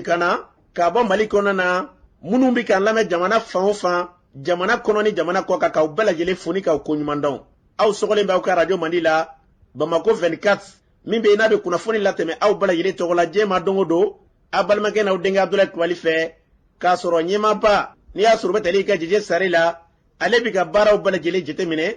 kana ka bɔ Mali kɔnɔ na minnu bɛ k'an lamɛn jamana fan o fan jamana kɔnɔ ni jamana kɔ kan k'aw bɛɛ lajɛlen foni k'aw ko ɲuman dɔn aw sɔgɔlen b'aw ka radio Mandi la Bamako 24 min bɛ n'a bɛ kunnafoni latɛmɛ aw bɛɛ lajɛlen tɔgɔ la diɲɛ ma don o don a balimakɛ n'aw denkɛ Abdulaye Kulibali fɛ k'a sɔrɔ ɲɛmaaba n'i y'a sɔrɔ o bɛ tali ka Jɛjɛ Sare la ale bɛ ka baaraw bɛɛ lajɛlen jateminɛ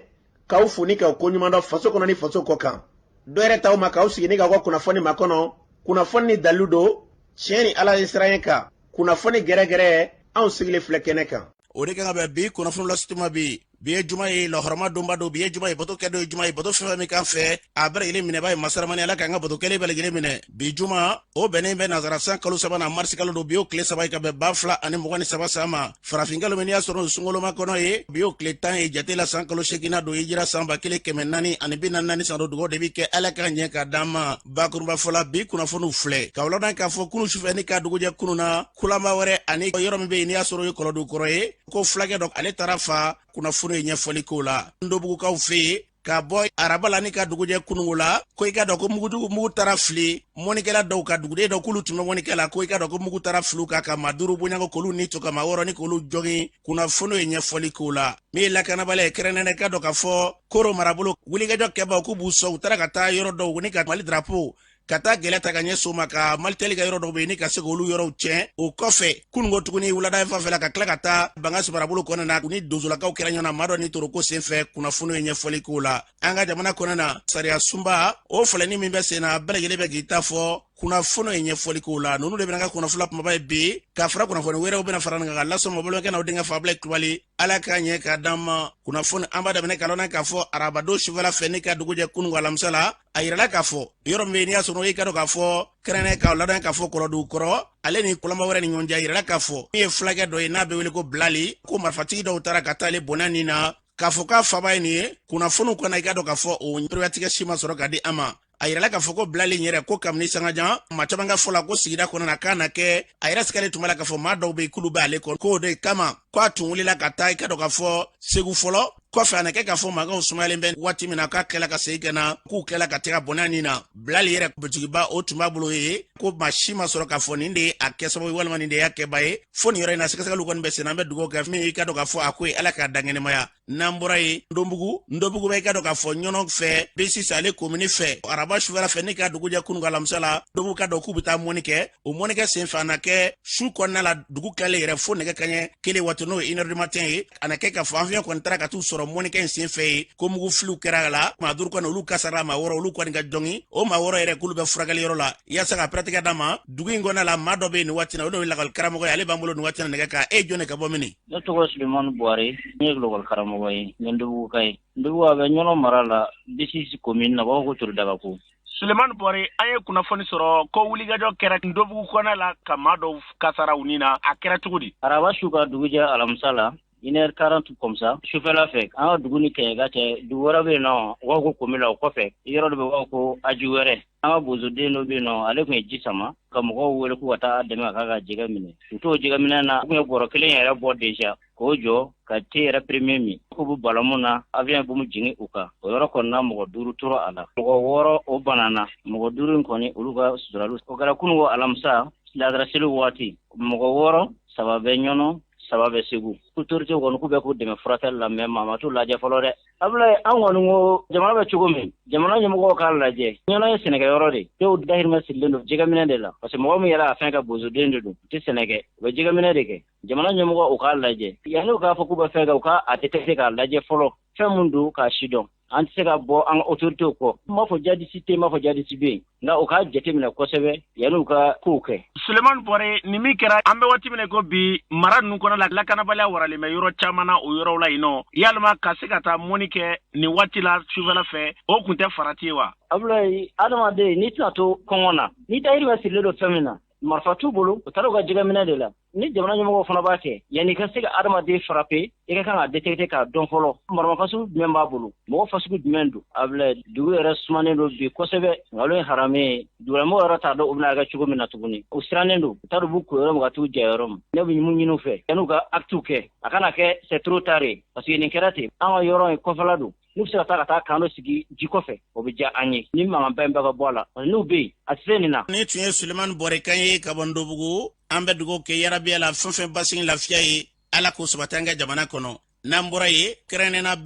k'aw foni k'aw ko ɲuman dɔn faso kɔnɔ ni faso kɔ kan dɔ yɛrɛ t'aw ma k'aw sigi ni k'aw ka kunnafoni ma kɔnɔ kunnafoni ni dalilu don tiɲɛ ni Ala ye siran ye kan kunnafoni gɛrɛgɛrɛ anw sigilen filɛ kɛnɛ kan o de kan ka bɛn bi kunnafoni lasituma bi ye juma ye lahɔrɔma donba don bi ye juma ye bato kɛ don juma ye bato fɛn min kan fɛ a bɛɛ lajɛlen minɛ b'a ye masaramani Ala k'an ka bato kɛlen bɛɛ lajɛlen minɛ bi juma o bɛnnen bɛ nazarasan kalo 3 na marisi kalo don bi o tile 3 ye ka bɛn 2023 san ma farafin kalo min y'a sɔrɔ sunkoloma kɔnɔ ye bi o tile 10 ye jate la san kalo 8 don hijira san 1444 san don dugawu de bi kɛ Ala ka ɲɛ ka d'an ma bakurunba fɔla bi kunnafoniw filɛ ka waladan k'a fɔ kunu sufɛ ni ka dugujɛ kunu na kulama wɛrɛ ani yɔrɔ min bɛ yen n'i y'a sɔrɔ o ye kɔlɔdu kɔrɔ ye ko fulakɛ dɔ ale taara fa kunnafoni ye ɲɛfɔli ko la ndobugukaw fɛ yen ka bɔ araba la ni ka dugujɛ kunungo la ko i ka dɔn ko mugu taara fili mɔnikɛla dɔw ka duguden dɔ k'olu tun bɛ mɔnikɛla ko i ka dɔn ko mugu taara fili ka maa 5 bonyanko k'olu ni to ka maa 6 ni k'olu jɔgin kunnafoni ye ɲɛfɔli ko la min ye lakanabala ye kɛrɛnnɛrɛnnen ka dɔn ka fɔ koro marabolo wulikajɔ kɛbaw k'u b'u sɔn u taara ka taa yɔrɔ dɔw ni ka Mali drapeau ka taa gɛlɛ ta ka ɲɛ so ma ka Malitɛli ka yɔrɔ dɔw bɛ yen ni ka se k'olu yɔrɔw tiɲɛ o kɔfɛ kunungo tuguni wulada fanfɛla ka tila ka taa Bangasu marabolo kɔnɔna na ni donsolakaw kɛra ɲɔgɔn na maa dɔ ni toroko senfɛ kunnafoni ye ɲɛfɔli ko la an ka jamana kɔnɔna na sariya sunba o fɛlɛni min bɛ sen na bɛɛ lajɛlen bɛ k'i ta fɔ kunnafoni ye ɲɛfɔli ko la ninnu de bɛna ka kunnafoni kumaba ye bi ka fara kunnafoni wɛrɛw bɛna fara ɲɔgɔn kan lasɔn mɔbɔlɔkɛ n'aw denkɛ Abdulaye Kulibali Ala ka ɲɛ ka d'an ma kunnafoni an b'a daminɛ kalon na k'a fɔ arabadon sufɛla fɛ ni ka dugujɛ kunungo alamisa la a yirala k'a fɔ yɔrɔ min n'i y'a sɔrɔ i ka dɔn k'a fɔ kɛrɛnnɛ k'aw ladan k'a fɔ kɔlɔdu kɔrɔ ale ni kulama wɛrɛ ni ɲɔgɔn cɛ a yirala k'a fɔ min ye fulakɛ dɔ ye n'a bɛ wele ko Bilali ko marifatigi dɔw taara ka taa ale bɔnna nin na k'a fɔ k'a faba ye nin ye kunnafoniw kɔnɔ i ka dɔn k'a fɔ o pereyatigɛ si ma sɔrɔ ka di an ma a yirala k'a fɔ ko Bilali yɛrɛ ko kabini sangajan maa caman ka fɔ la ko sigida kɔnɔ na k'a na kɛ a yɛrɛ sigalen tun b'a la k'a fɔ maa dɔw bɛ yen k'olu bɛ ale kɔ k'o de kama k'a tun wulila ka taa i ka dɔn k'a fɔ Segu fɔlɔ kɔfɛ a na kɛ k'a fɔ mankanw sumayalen bɛ waati min na k'a kɛla ka segin ka na k'u kɛla ka tɛgɛ bɔnna nin na Bilali yɛrɛ butigiba o tun b'a bolo ye ko maa si ma sɔrɔ k'a fɔ nin de ye a kɛ sababu walima nin de y'a kɛba ye fo nin yɔrɔ in na sɛgɛsɛgɛliw kɔni bɛ sen na an bɛ dugawu kɛ min i ka dɔn k'a fɔ a ko ye Ala k'a dankɛnɛmaya n'an bɔra ye Ndobugu bɛ i ka dɔn k'a fɔ ɲɔnɔ fɛ B6 ale komini fɛ araba sufɛla fɛ ni ka dugujɛ kunungo alamisa la Ndobugu ka dɔn k'u bɛ taa mɔni kɛ o mɔnikɛ senfɛ a na kɛ su kɔnɔna la dugu tilalen yɛrɛ fo nɛgɛ kaɲɛ 1 waati n'o ye 1 heure du matin ye a na kɛ k'a fɔ an fiɲɛ kɔni taara ka t'u sɔrɔ mɔnikɛ in senfɛ ye ko mugu filiw kɛra a la maa 5 kɔni olu kasara maa 6 olu kɔni ka jɔngi o maa 6 yɛrɛ k'olu bɛ furakɛli yɔrɔ la yaasa ka pɛrɛtigɛ d'a ma dugu in kɔnɔna la maa dɔ bɛ yen nin waati na o de ye lakɔli karamɔgɔ ye ale b'an bolo nin waati na nɛgɛ kan e jɔn de ka bɔ mini ne tɔgɔ Sulemani Buhari ne ye lakɔli karamɔgɔ ye n ye Ndobugu ka ye Ndobugu a bɛ ɲɔnɔ mara la B6 commune na b'a fɔ ko Torodagako Sulemani Buhari an ye kunnafoni sɔrɔ ko wulikajɔ kɛra Ndobugu kɔnɔ la ka maa dɔw kasara u ni na a kɛra cogo di araba su ka dugujɛ alamisa la 1h40 comme ça sufɛla fɛ an ka dugu ni Kɛɲɛka cɛ dugu wɛrɛ bɛ yen nɔ u b'a fɔ ko commune la o kɔfɛ yɔrɔ dɔ bɛ u b'a fɔ ko Aji wɛrɛ an ka bozoden dɔ bɛ yen nɔ ale tun ye ji sama ka mɔgɔw wele k'u ka taa dɛmɛ a k'a ka jɛgɛ minɛ u t'o jɛgɛ minɛ na u tun ye bɔrɔ 1 yɛrɛ bɔ déjà k'o jɔ ka te yɛrɛ premier min k'u bɛ balamun na avion bɛ mu jigin u kan o yɔrɔ kɔnɔna mɔgɔ 5 tora a la mɔgɔ 6 o banana mɔgɔ 5 in kɔni olu ka suturali o kɛra kunungo alamisa ladara seli waati mɔgɔ 6 saba bɛ ɲɔnɔ saba bɛ Segu autorité kɔni k'u bɛ k'u dɛmɛ furakɛli la mais maa ma t'u lajɛ fɔlɔ dɛ Abulaye an kɔni ko jamana bɛ cogo min jamana ɲɛmɔgɔw k'a lajɛ ɲɔnɔ ye sɛnɛkɛyɔrɔ de dɔw dahirimɛ sirilen don jɛgɛminɛ de la parce que mɔgɔ min yɛrɛ a fɛn ka bozoden de don u tɛ sɛnɛ kɛ u bɛ jɛgɛminɛ de kɛ jamana ɲɛmɔgɔ u k'a lajɛ yanni u k'a fɔ k'u bɛ fɛn kɛ u k'a détecter k'a lajɛ fɔlɔ fɛn min don k'a si dɔn an tɛ se ka bɔ an ka autoritéw kɔ n b'a fɔ jadisi tɛ n b'a fɔ jadisi bɛ yen nka u k'a jateminɛ kosɛbɛ yanni u ka kow kɛ Sulemani Buhari nin min kɛra an bɛ waati min ko bi mara ninnu kɔnɔ la lakanabaliya waralen bɛ yɔrɔ caman na o yɔrɔw la yen nɔ yalima ka se ka taa mɔni kɛ nin waati la sufɛla fɛ o tun tɛ farati ye wa Abulaye adamaden n'i tɛna to kɔngɔ na ni dahirimɛ sirilen don fɛn min na marifa t'u bolo u taara u ka jɛgɛminɛ de la ni jamana ɲɛmɔgɔw fana b'a kɛ yanni ka se ka adamaden frappe i ka kan ka détecter k'a dɔn fɔlɔ marama fasugu jumɛn b'a bolo mɔgɔ fasugu jumɛn don Abulaye dugu yɛrɛ sumanen don bi kosɛbɛ nkalon ye harame ye dugulamɔgɔw yɛrɛ t'a dɔn u bɛna kɛ cogo min na tuguni u sirannen don u t'a dɔn u b'u ko yɔrɔ min ka t'u jɛ yɔrɔ min ne bɛ mun ɲini u fɛ yanni u ka actes kɛ a kana kɛ c'est trop tard parce que nin kɛra ten an ka yɔrɔ in kɔfɛla don n'u bɛ se ka taa kan dɔ sigi ji kɔfɛ o bɛ diya an ye ni mankanba in bɛ ka bɔ a la n'u bɛ yen a tɛ se nin na. ni tun ye Sulemani Buhari kan ye ka bɔ Ndobugu an bɛ dugawu kɛ yarabiya la fɛn fɛn basigi lafiya ye ala k'o sabati an ka jamana kɔnɔ n'an bɔra ye kɛrɛnkɛrɛnnena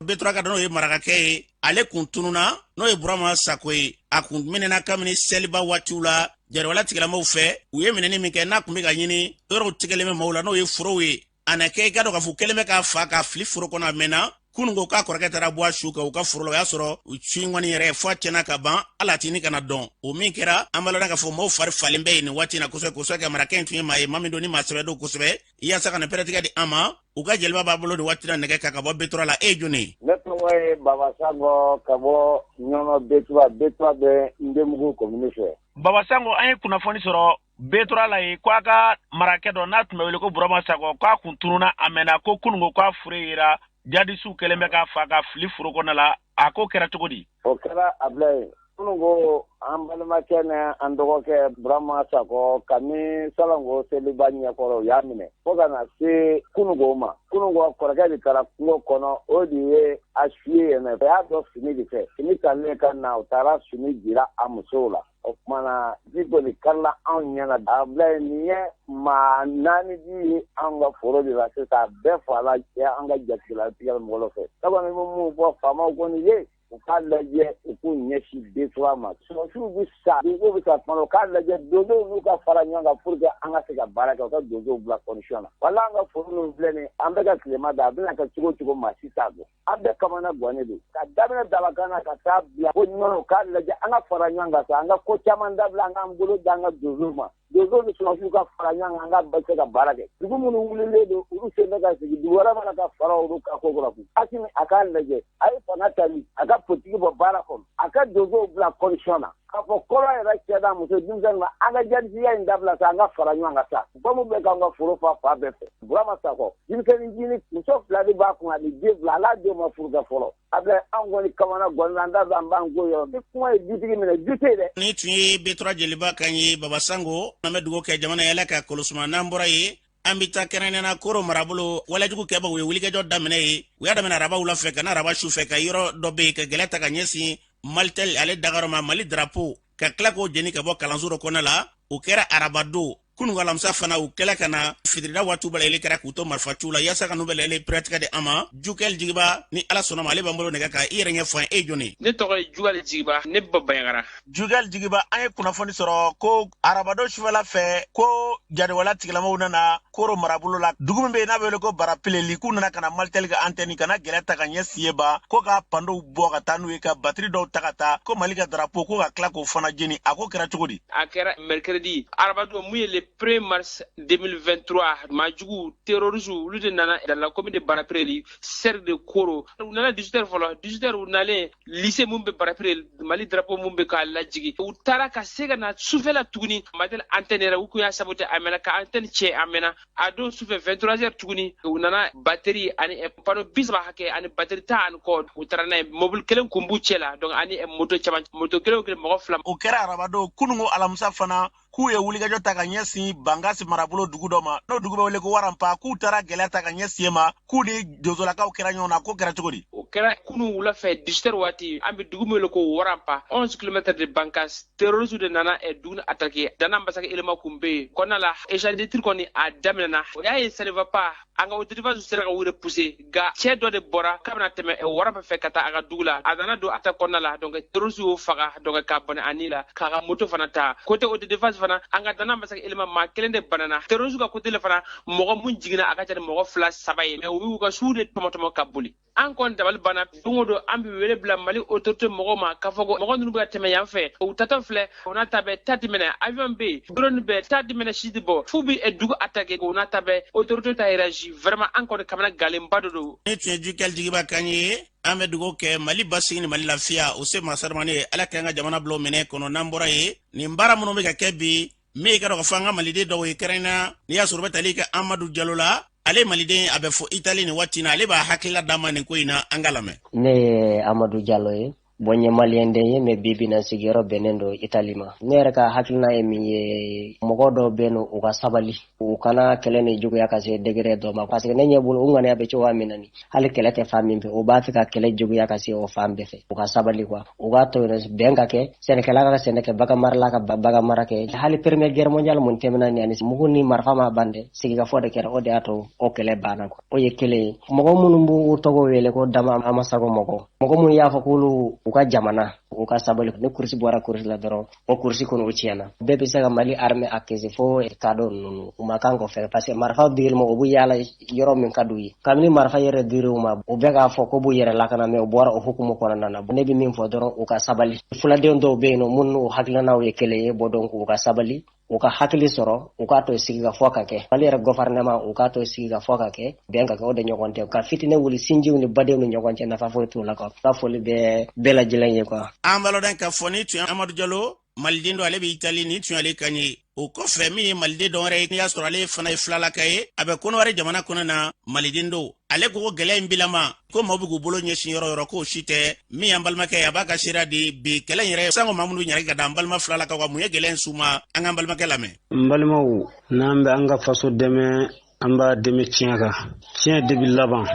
betura ka n'o ye marakakɛ ye ale kun tununa n'o ye burama sako ye a kun minɛna kabini seliba waatiw la jariwala tigilamaw fɛ u ye minɛni min kɛ n'a kun bɛ ka ɲini yɔrɔw tigɛlen bɛ maaw la n'o ye forow ye a na kɛ i ka dɔn k'a fɔ kɛlen bɛ k'a fa k'a fili foro kɔnɔ a mɛnna kunun ko k'a kɔrɔkɛ taara bɔ a su kan u ka foro la o y'a sɔrɔ u ci ŋɔni yɛrɛ fɔ a tiɲɛna ka ban ala tini kana dɔn o min kɛra an b'a lɔn k'a fɔ maaw fari falen bɛ yen nin waati in na kosɛbɛ kɛ marakɛ in tun ye maa ye maa min don ni maa sɛbɛ don kosɛbɛ yaasa ka na pɛrɛtigɛ di an ma u ka jeliba b'a bolo nin waati la nɛgɛ ka bɔ betura la e ye jɔnni ne tɔgɔ ye baba sango ka bɔ ɲɔnɔ betura bɛ ndemugu komini fɛ baba sango an ye kunnafoni sɔrɔ betura la ye k'a ka marakɛ dɔ n'a tun bɛ wele ko burama sago k'a kun tununa a mɛnna ko kunungo k'a fure yera jadisiw kɛlen bɛ k'a fa ka fili foro kɔnɔ la a ko kɛra cogo di o kɛra abila ye kunungo an balimakɛ ni an dɔgɔkɛ burama sago kami salango seliba ɲɛkɔrɔ u y'a minɛ fo ka na se kunungo ma kunungo kɔrɔkɛ de taara kungo kɔnɔ o de ye a suye yen o y'a dɔn fini de fɛ fini talen ka na u taara fini jira a musow la o kumana ji kɔni karila anw ɲɛna abila ye nin ye maa naani ji ye an ka foro de la sisan bɛɛ fala an ka jatigilatigɛ mɔgɔ fɛ ne kɔni bɛ mun fɔ faamaw kɔni ye u k'a lajɛ u k'u ɲɛsin betura ma sɔrɔsiw bɛ sa dozow bɛ sa tuma u k'a lajɛ dozow n'u ka fara ɲɔgɔn kan pour que an ka se ka baara kɛ u ka dozow bila condition na wala an ka foro ninnu filɛ nin an bɛ ka tilema da a bɛna kɛ cogo cogo maa si t'a dɔn an bɛɛ kamana gannen don ka daminɛ dabakan na ka taa bila ko ɲɔgɔn u k'a lajɛ an ka fara ɲɔgɔn kan sa an ka ko caman dabila an k'an bolo da an ka dozow ma dozow ni sɔrɔsiw ka fara ɲɔgɔn kan an ka se ka baara kɛ dugu minnu wulilen don olu sen bɛ ka sigi dugu wɛrɛ mana ka fara olu ka ko kɔrɔ asimi a k'a lajɛ a ye fana tali a ka politiki bɔ baara kɔnɔ a ka dozow bila condition na k'a fɔ kɔrɔ yɛrɛ cɛ da muso denmisɛnnin ma an ka jadisiya in dabila sa an ka fara ɲɔgɔn kan sa bamu bɛ k'an ka foro fa bɛɛ fɛ burama sakɔ denmisɛnnin ncini muso fila de b'a kun ani den fila ala denw ma furu kɛ fɔlɔ a bɛ an kɔni kamana gɔnna an da don an b'an ko yɔrɔ ni kuma ye dutigi minɛ du tɛ dɛ ni tun ye betura jeliba kan ye baba sango an bɛ dugawu kɛ jamana yɛlɛ ka kɔlɔsuma n'an bɔra ye an bɛ taa kɛrɛnkɛrɛnnena koro marabolo walajugu kɛbagaw u ye wulikɛjɔ daminɛ ye u y'a daminɛ arabaw la fɛ ka na araba su fɛ ka yɔrɔ dɔ bɛ yen ka gɛlɛ ta ka ɲɛsin malitel ale dagayɔrɔ ma mali drapeau ka tila k'o jeni ka bɔ kalanso dɔ kɔnɔ la o kɛra araba don kunungo alamisa fana u kɛla ka na fitirida waatiw bɛɛ la yɛlɛ kɛra k'u to marifaciw la yaasa ka n'u bɛɛ la yɛlɛ piratigɛ de an ma jukɛl jigiba ni ala sɔnna ma ale b'an bolo nɛgɛ kan i yɛrɛ ɲɛfɔ an e jɔnni ne tɔgɔ ye jugɛl jigiba ne bɛ baɲagara jugɛl jigiba an ye kunnafoni sɔrɔ ko arabadon sufɛla fɛ ko jadiwala tigilamaw nana koro marabolo la dugu min bɛ yen n'a bɛ wele ko barapeleli k'u nana ka na malitel ka antɛni ka na gɛlɛ ta ka ɲɛ sieba ko ka pandow bɔ ka taa n'u ye ka batiri dɔw ta ka taa ko mali ka drapeau ko ka tila k'o fana jeni a ko kɛra cogo di a kɛra mercredi arabadon mun ye le 1er mars 2023 majugu terroristes olu de nana dans la commune de Barapeleli serre de Koro u nana 18h fɔlɔ 18h u nalen lycée mun bɛ Barapeleli mali drapeau mun bɛ k'a lajigi u taara ka se ka na sufɛla tuguni matel antenne yɛrɛ u kun y'a sabote a mɛnna ka antenne cɛ a mɛnna a don sufɛ 23h tuguni u nana batterie ani panneau 30 hakɛ ani batterie 10 ani kɔ u taara n'a ye mobile kelen kun b'u cɛ la donc ani moto caman moto kelen o kelen mɔgɔ fila o kɛra arabadon kunungo alamisa fana k'u ye wulikajɔ ta ka ɲɛsin bangasi marabolo dugu dɔ ma n'o dugu bɛ wele ko waranpa k'u taara gɛlɛya ta ka ɲɛsin ma k'u ni donsolakaw kɛra ɲɔgɔn na ko kɛra cogo di o kɛra kunun wula fɛ 18h waati an bɛ dugu min wele ko waranpa 11 km de bankas terroristes de nana dugu attaqué dana masakɛ elema kun bɛ yen kɔnɔna la échange de tir kɔni a daminɛna o y'a ye ça ne va pas an ka autorités sera ka u repousser nka cɛ dɔ de bɔra k'a bɛna tɛmɛ waranpa fɛ ka taa a ka dugu la a nana don attaque kɔnɔna la donc terroristes y'o faga donc k'a bɔnɛ a ni la k'a ka moto fana ta côté autodéfense fana an ka dana masakɛ elema maa kelen de banana terroristes ka côté la fana mɔgɔ mun jiginna a ka ca ni mɔgɔ 2-3 ye mais u y'u ka suw de tɔmɔtɔmɔ ka boli an kɔni dabali banna don o don an bɛ wele bila mali autorité mɔgɔw ma k'a fɔ ko mɔgɔ ninnu bɛ ka tɛmɛ yan fɛ u tatɔ filɛ o n'a ta bɛ taa di minɛ avion bɛ yen drone bɛ taa di minɛ si tɛ bɔ f'u bɛ dugu attaqué o n'a ta bɛ autorité ta réagi vraiment an kɔni kamana galenba dɔ don. ne tun ye jukɛl jigiba kan ye an bɛ dugawu kɛ mali basigi ni mali lafiya o se masaramani ye ala k'an ka jamana bila o minɛ kɔnɔ n'an bɔra ye nin baara minnu bɛ ka kɛ bi min ka dɔn ka fɔ an ka maliden dɔw ye kɛrɛnkɛrɛnnenya n'i y'a sɔrɔ u bɛ tali kɛ amadu jalo la ale maliden a bɛ fɔ itali ni waati na ale b'a hakilila d'a ma nin ko in na an ka lamɛn. ne ye amadu jalo ye bonye maliende ye me bibi na sigiro benendo italima nere ka hakilna e mi mogodo beno uga sabali ukana kelene jugo yakase degre do ma parce que nenye bulu ungane abe cho aminani hali kelete famimbe o ba fika kele jugo yakase o fambe fe uga sabali kwa uga to benga ke sen kala ka sen ke baga marla ka baga marake hali premier guerre mondiale mon temna ni anis muguni marfama bande sigiga fode kera ode ato o kele bana ko o ye kele mogo munumbu togo wele ko dama amasago mogo mun yafa kulu uka jamana uka sabali ne kursi bora kursi la doro o kursi kono uciana bebe saga mali arme akese fo e kado nunu umakango fe parce que marfa dir mo obu yala yoro min kaduyi kamni marfa yere diruma o bega fo ko bu yere lakana me o bora o hukumu kono nana ne bi min fo doro uka sabali fula de ndo be no mun haklana o yekele bo donc uka sabali uka hakili soro uka to sigiga foka ke malere gouvernement uka to sigiga foka ke benga ko de nyogonte ka fitine wuli sinjiw ni bade ni nyogonte na fa fo to la ko ka foli be bela jilanye ko ambalo den ka foni tu Amadou Diallo malidindo ale bi Italie ni tu ale kanyi o ko fe mi malidindo re ni asoro ale fana flala kay abe kono ware jamana kono na malidindo ale ko gele mbilama ko mabugo bolo nyeshi yoro ko shite mi ambalma kay abaka shira di bi kele yere sango mamudu nyare ga dambalma flala ka ko mu yegele suma anga ambalma kelame mbalma wu nambe anga faso deme amba deme tiaka tien debi laban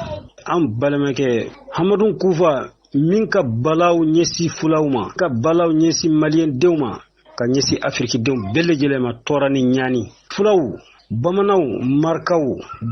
am balma ke Hamadou Kufa minka balaw nyesi fulawma ka balaw nyesi malien dewma ka nyesi afriki dew belle jelema torani nyani fulaw bamanaw markaw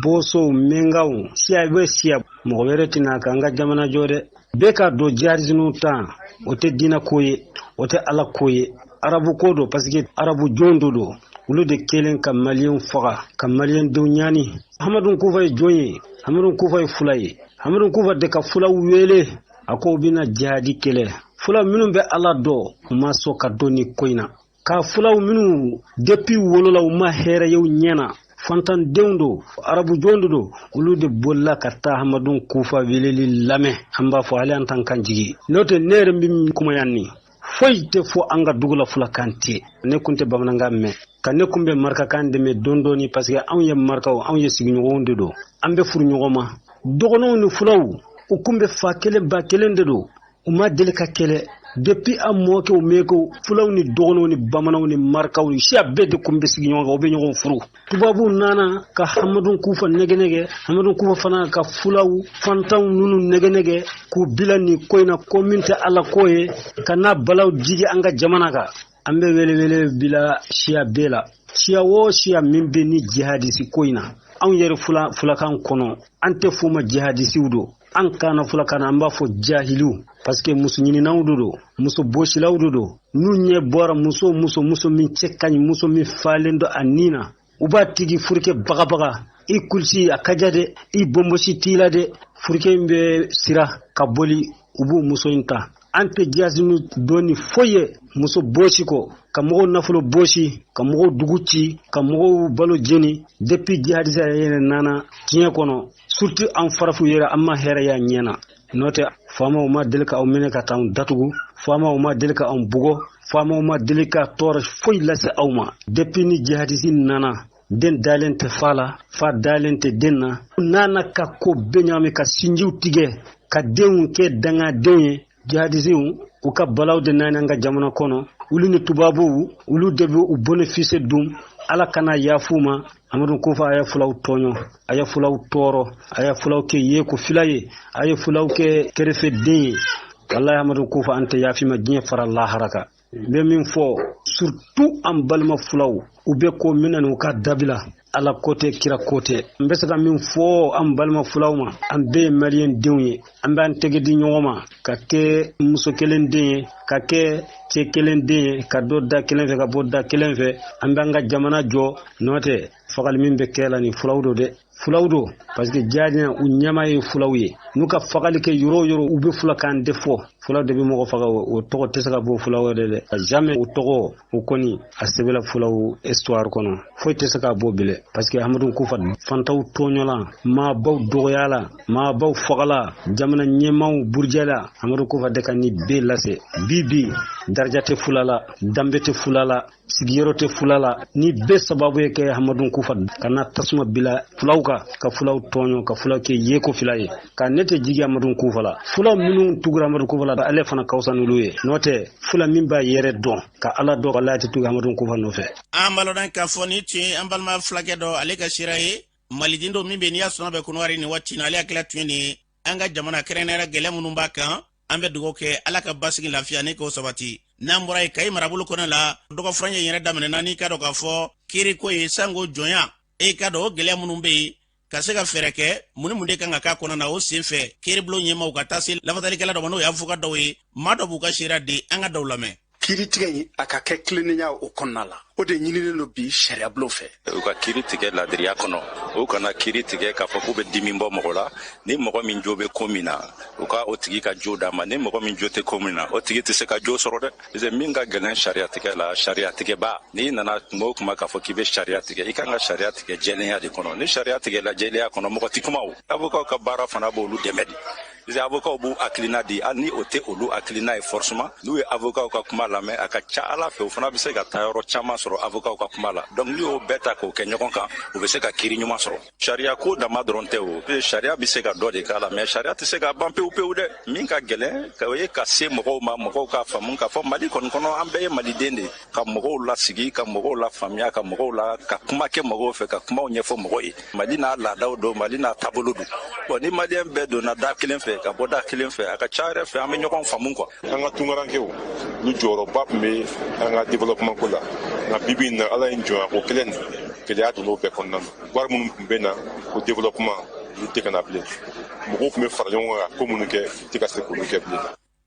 boso mengaw siya be siya mo weretina ka nga jamana jode be ka do jarizinu tan o te dina koye o te ala koye arabu kodo parce que arabu jondo do wulu de kelen ka malien faga ka malien dew nyani Hamadou Kufa joye Hamadou Kufa fulaye Hamadou Kufa de ka fulaw wele ako bina jadi kele fula minun be ala do ma so ka doni koina ka fula minun depuis wolola ma here yow nyena fantan dewndo arabu jondo do ulude bolla katta Hamadou Kufa weleli lame amba fo ale antan kan jigi note nere mbim kuma yanni foyte fo anga dugula fula kanti ne kunte bamna ngamme ka ne kumbe marka kan de me dondoni parce que an ye marka an ye signyo wonde do ambe fur nyogoma dogono ni fulaw ukumbe fa kelen ba kelen de do uma delika kele depuis a moke o meko fulaw ni dogono ni bamanaw ni markaw ni sia bede kumbe sigi nyonga obe nyogon furu tubabu nana ka Hamadou Kufa negenege Hamadou Kufa fana ka fulaw fantaw nunu negenege ku bilani koina kominte ala koye kana balaw jigi anga jamana ka ambe wele bila sia bela sia wo sia mimbe ni jihadisi koina an yere fula kan kono ante fuma jihadisi udo an kana fula kana amba fo jahilu parce que musu nyini nawdudo musu boshi lawdudo nunye bora muso min cekani muso min falendo anina uba tigi furke baga I kulsi akajade I bomboshi tilade furke mbe sira kaboli ubu muso inta ante jazinu doni foye muso boshi ko kamogo nafulo boshi kamogo duguchi kamogo balo jeni depuis jihadisa yene nana tiye kono surtout en farafu yera amma hera ya nyena note fama uma delika o meneka tan datugu fama uma delika on bugo fama uma delika tor foy lase awma depuis ni jihadisi nana den dalente fala fa dalente denna nana ka ko benyame ka sinjiw tige ka deun ke danga deunye jihadisi u ka balaw de nana nga jamana kono ulu ni tubabu ulu debe u bénéfice dum ala kana yafuma Amadou Kufa aya fulaw tonyo aya fulaw toro aya fulaw ke yeko filaye aya fulaw ke kerefe de wallahi Amadou Kufa ante yafima jinye fara la haraka be min fo surtout am balma fulaw ube ko minan ka dabila ala kote kira kote mbesaka min fo am balma fulawma am be malien dewnye am ban tegedi nyoma ka ke muso kelen de ka ke kelen de ka dodda kelen fe ka bodda kelen fe am banga jamana jo note fakal min be kelani fulawdo de fulawdo parce que jaadina u nyama e fulawye nuka fakal ke yoro ube fulakan defo fulaw de bi mo faga o to tesaka bo fulaw de jamais o to o koni asebela fulaw histoire kono fo tesaka bo bile parce que Amadou Kufa fantaw tonyola ma baw doyala ma baw fagala jamana nyemaw burjala Amadou Kufa de kan ni be lase bibi darjate fulala dambete fulala sigiyɔrɔ tɛ fula la ni bɛɛ sababu ye kɛ Hamadu Kufa kana tasuma bila fulaw ka fulaw tɔɲɔ ka fulaw kɛ yeko fila ye ka ne tɛ jigi Hamadu Kufa la fulaw minnu tugura Hamadu Kufa la ale fana ka fisa n'olu ye n'o tɛ fula min b'a yɛrɛ dɔn ka Ala dɔn Ala tɛ tugu Hamadu Kufa nɔfɛ an balodan k'a fɔ ni tun ye an balima fulakɛ dɔ ale ka sira ye maliden dɔ min bɛ n'i y'a sɔnna bɛ kɔnɔwari ni waati in na ale hakili tun ye nin an ka jamana kɛrɛnkɛrɛnnenya gɛlɛya minnu b'a kan an bɛ dugawu kɛ Ala ka basigi lafiya ni k'o sabati n'an bɔra yen Kayi marabolo kɔnɔ la dɔgɔfuranye yɛrɛ daminɛna n'i ka dɔn k'a fɔ kiiriko ye sango jɔnya e ka dɔn o gɛlɛya minnu bɛ yen ka se ka fɛɛrɛ kɛ mun de kan ka k'a kɔnɔ na o sen fɛ kiiribulon ɲɛmaaw ka taa se lafatalikɛla dɔ ma n'o y'a fɔ ka dɔw ye maa dɔ b'u ka sira di an ka dɔw lamɛn kiiri tigɛ in a ka kɛ tilennenya o kɔnɔna la o de ɲininen don bi sariya bulon fɛ u ka kiiri tigɛ ladiriya kɔnɔ u kana kiiri tigɛ k'a fɔ k'u bɛ dimi bɔ mɔgɔ la ni mɔgɔ min jo bɛ ko min na u ka o tigi ka jo d'a ma ni mɔgɔ min jo tɛ ko min na o tigi tɛ se ka jo sɔrɔ dɛ parce min ka gɛlɛn sariya tigɛ la sariya tigɛba n'i nana kuma o kuma k'a fɔ k'i bɛ sariya tigɛ i kan ka sariya tigɛ jɛlenya de kɔnɔ ni sariya tigɛ la jɛlenya kɔnɔ mɔgɔ tɛ kuma o avocat ka baara fana b'olu dɛmɛ de avocat b'u hakilina di hali ni o tɛ olu hakilina ye forcément n'u ye avocat ka kuma lamɛn a ka ca Ala fɛ o fana bɛ se ka taa yɔrɔ caman sɔrɔ avocat ka kuma la donc n'i y'o bɛɛ ta k'o kɛ ɲɔgɔn kan u bɛ se ka kiiri ɲuman sɔrɔ sariya ko dama dɔrɔn tɛ o sariya bɛ se ka dɔ de k'a la mais sariya tɛ se ka ban pewu pewu dɛ min ka gɛlɛn o ye ka se mɔgɔw ma mɔgɔw ka faamu k'a fɔ Mali kɔni kɔnɔ an bɛɛ ye maliden de ka mɔgɔw lasigi ka mɔgɔw lafaamuya ka mɔgɔw la ka kuma kɛ mɔgɔw fɛ ka kumaw ɲɛfɔ mɔgɔw ye Mali n'a laadaw don Mali n'a taabolo don bon ni maliyɛn bɛɛ donna da kelen fɛ ka bɔ da kelen fɛ a ka ca yɛrɛ fɛ an bɛ ɲɔgɔn faamu quoi an ka tungarankew ni jɔyɔrɔba tun bɛ an ka développement ko la nka bibi in na Ala ye jɔnya ko kelen nin gɛlɛya donn'o bɛɛ kɔnɔna na wari minnu tun bɛ na ko développement olu tɛ ka na bilen mɔgɔw tun bɛ fara ɲɔgɔn kan ko minnu kɛ u tɛ ka se k'olu kɛ bilen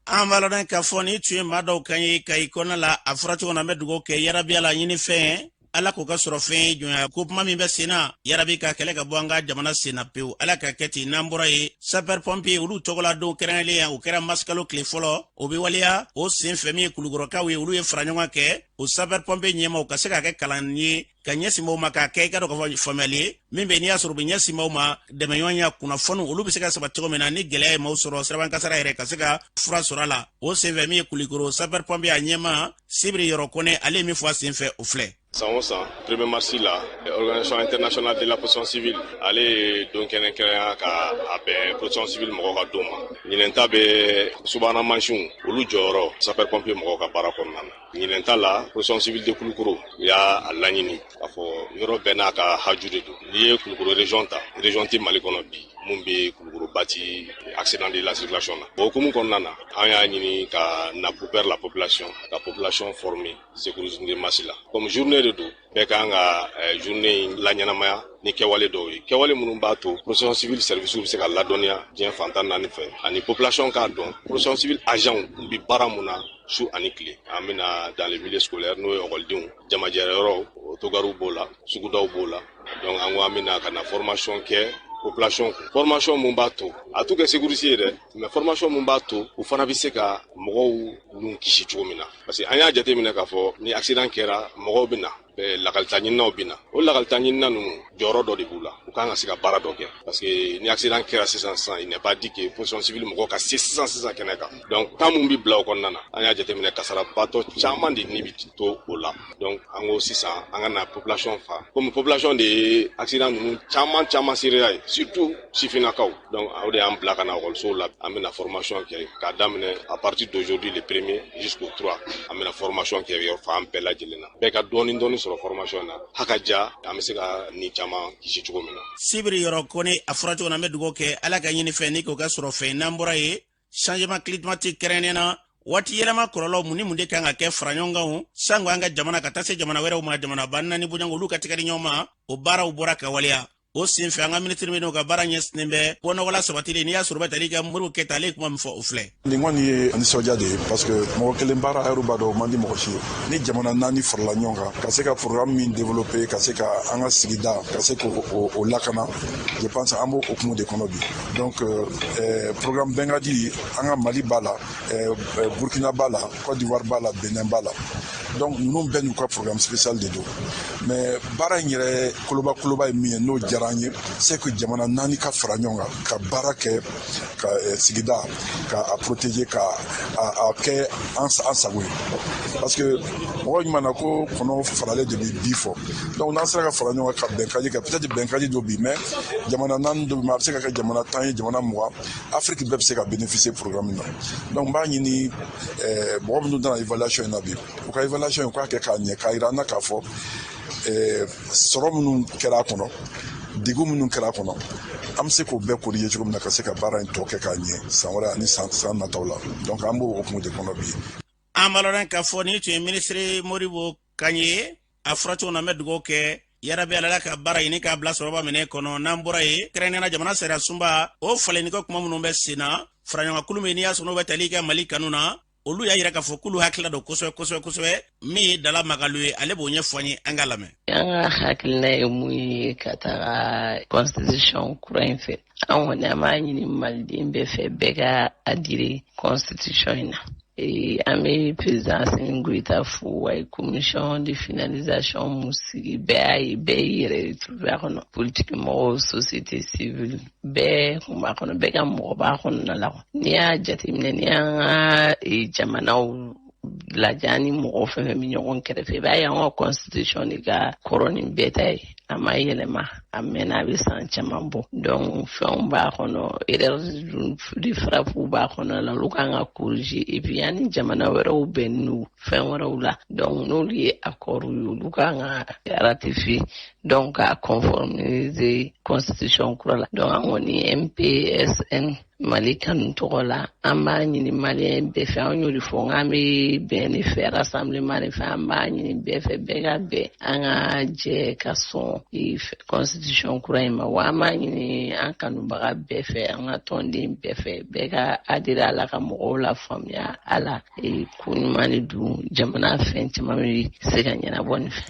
an b'a lɔn k'a fɔ ni tun ye maa dɔw kan ye Kayi kɔnɔna la a fɔra cogo min na an bɛ dugawu kɛ yarabi Ala ɲini fɛn Ala k'o ka sɔrɔ fɛn ye jɔnya ko kuma min bɛ sen na yarabi ka kɛlɛ ka bɔ an ka jamana sen na pewu Ala ka kɛ ten n'an bɔra ye sapeur pompier olu tɔgɔladon kɛrɛnkɛrɛnlen o kɛra masikalo tile fɔlɔ o bɛ waleya o sen fɛ min ye kulukɔrɔkaw ye olu ye fara ɲɔgɔn kɛ o sapeur pompier ɲɛmaaw ka se ka kɛ kalan ye ka ɲɛsin maaw ma k'a kɛ i ka dɔn k'a fɔ faamuyali ye min bɛ n'i y'a sɔrɔ u bɛ ɲɛsin maaw ma dɛmɛɲɔgɔnya kunnafoni olu bɛ se ka sabati cogo min na ni gɛlɛya ye maaw sɔrɔ sirabankasara yɛrɛ ka se ka fura sɔrɔ a la o sen fɛ min ye kulikoro sapeur pompier a ɲɛmaa Sibiri Yɔrɔ Kɔnɛ ale ye min fɔ a sen fɛ o filɛ san o san 1er mars la organisation internationale de la protection civile ale ye don kɛrɛnkɛrɛnya ka a bɛn protection civile mɔgɔw ka don ma ɲinɛn ta bɛ subahana mansinw olu jɔyɔrɔ sapeur pompier mɔgɔw ka baara kɔnɔna na ɲinɛn ta la protection civile de Kulukoro u y'a laɲini k'a fɔ yɔrɔ bɛɛ n'a ka haju de don n'i ye Kulukoro région ta région tɛ Mali kɔnɔ bi mun bɛ Kulukoro bati accident de la circulation na o hukumu kɔnɔna na an y'a ɲini ka na pour la population ka population former sécurité masse la comme journée de don bɛɛ kan ka journée in laɲɛnamaya ni kɛwale dɔw ye kɛwale minnu b'a to protection civile service bɛ se ka ladɔnniya diɲɛ fantan naani fɛ ani population k'a dɔn protection civile agent bɛ baara mun na su ani tile an bɛna dans les milieux scolaires n'o ye ɔkɔlidenw jamajɛrɛyɔrɔw togariw b'o la sugudaw b'o la donc an ko an bɛna ka na formation kɛ population formation mun b'a to a t'u kɛ sécurité ye dɛ mais formation mun b'a to u fana bɛ se ka mɔgɔw nun kisi cogo min na parce que an y'a jateminɛ k'a fɔ ni accident kɛra mɔgɔw bɛ na lakalita ɲininaw bɛ na o lakalita ɲinina ninnu jɔyɔrɔ dɔ de b'u la u kan ka se ka baara dɔ kɛ parce que ni accident kɛra sisan il n'est pas dit que protection civile mɔgɔw ka se sisan kɛnɛ kan donc temps mun bɛ bila o kɔnɔna na an y'a jateminɛ kasarabatɔ caman de ni bɛ to o la donc an ko sisan an ka na population fa comme population de ye accident ninnu caman seereya ye surtout sifinnakaw donc o de y'an bila ka na ɔkɔlisow la an bɛna formation kɛ k'a daminɛ à partir d'aujourd'hui le 1er jusqu'au 3 an bɛna formation kɛ yɔrɔ fan bɛɛ lajɛlen na bɛɛ ka dɔɔni sɔrɔ formation na hakaja an bɛ se ka ni caman kisi cogo min na Sibiri Yɔrɔ Kɔnɛ a fɔra cogo min na an bɛ dugawu kɛ Ala ka ɲini fɛ ni k'o ka sɔrɔ fɛn n'an bɔra ye changement climatique kɛrɛnkɛrɛnnen na waati yɛlɛma kɔlɔlɔ mun ni mun de kan ka kɛ fara ɲɔgɔn kan sango an ka jamana ka taa se jamana wɛrɛw ma jamana ba naani boɲango olu ka tigɛ di ɲɔgɔn ma o baaraw bɔra ka waleya o sen fɛ an ka ministre min ka baara ɲɛsinnen bɛ bɔnɔgɔla sabatili n'i y'a sɔrɔ bɛ tali ka Modibo Keyita ale ye kuma min fɔ o filɛ nin kɔni ye nisɔndiya de ye parce que mɔgɔ kelen baara yɔrɔ b'a dɔn o man di mɔgɔ si ye ni jamana naani farala ɲɔgɔn kan ka se ka programme min développer ka se ka an ka sigida ka se k'o lakana je pense an b'o hukumu de kɔnɔ bi donc programme bɛn ka di an ka Mali b'a la Burkina b'a la Côte d'Ivoire b'a la Benin b'a la donc ninnu bɛɛ n'u ka programme spécial de don mais baara in yɛrɛ koloba ye min ye n'o diyara an ye c'est que jamana 4 ka fara ɲɔgɔn kan ka baara kɛ ka sigida ka a protéger ka a kɛ an sago ye parce que mɔgɔ ɲuman na ko kɔnɔ faralen de bi fɔ donc n'an sera ka fara ɲɔgɔn kan ka bɛnkaji kɛ peut-être bɛnkaji dɔ bi mais jamana 4 dɔ bi mais a bɛ se ka kɛ jamana 10 ye jamana 20 Afrique bɛɛ bɛ se ka bénéficier programme na donc n b'a ɲini mɔgɔ minnu nana évaluation in na bi u ka évaluation in u k'a kɛ k'a ɲɛ k'a yira an na k'a fɔ sɔrɔ minnu kɛra a kɔnɔ degun minnu kɛra a kɔnɔ an bɛ se k'o bɛɛ corriger cogo min na ka se ka baara in tɔ kɛ k'a ɲɛ san wɛrɛ ani san nataw la donc an b'o hukumu de kɔnɔ bi. an b'a lɔn k'a fɔ ni tun ye minisiri Modibo Kanye a fɔra cogo na an bɛ dugawu kɛ yarabi Ala ka baara ɲini k'a bila sɔrɔba minɛ kɔnɔ n'an bɔra ye kɛrɛnkɛrɛnnenya jamana sariya sunba o falenni kɛ kuma minnu bɛ sen na faraɲɔgɔnkulu min n'i y'a sɔrɔ n'o bɛ tali kɛ Mali kanu na olu y'a yira k'a fɔ k'olu hakilila don kosɛbɛ min Dala Magalu ye ale b'o ɲɛfɔ an ye an ka lamɛn. An ka hakilina ye mun ye ka taga constitution kura in fɛ an kɔni an b'a ɲini maliden bɛɛ fɛ bɛɛ ka adire constitution in na. An bɛ président Assimi Goïta fo wa commission de finalisation mun sigi bɛɛ y'i yɛrɛ trouvé a kɔnɔ politique mɔgɔw société civile bɛɛ kun b'a kɔnɔ bɛɛ ka mɔgɔ b'a kɔnɔna la n'i y'a jateminɛ ni an ka jamanaw lajɛ ni mɔgɔ fɛn fɛn bɛ ɲɔgɔn kɛrɛfɛ i b'a ye an ka constitution de ka kɔrɔ ni bɛɛ ta ye a ma yɛlɛma a mɛnna a bɛ san caman bɔ donc fɛnw b'a kɔnɔ erreur de frappe b'a kɔnɔ la olu kan ka corriger et puis ani jamana wɛrɛw bɛnnen don fɛn wɛrɛw la donc n'olu ye accord ye olu kan ka ratifier donc ka conformiser constitution kura la donc an kɔni MPSN Mali kanu tɔgɔ la an b'a ɲini maliyɛn bɛɛ fɛ an y'o de fɔ k'an bɛ bɛn de fɛ rassemblement de fɛ an b'a ɲini bɛɛ fɛ bɛɛ ka bɛn an ka jɛ ka sɔn constitution kura in ma wa an b'a ɲini an kanubaga bɛɛ fɛ an ka tɔnden bɛɛ fɛ bɛɛ ka adhérer a la ka mɔgɔw la faamuya a la ko ɲuman de don jamana fɛn caman bɛ se ka ɲɛnabɔ nin fɛ.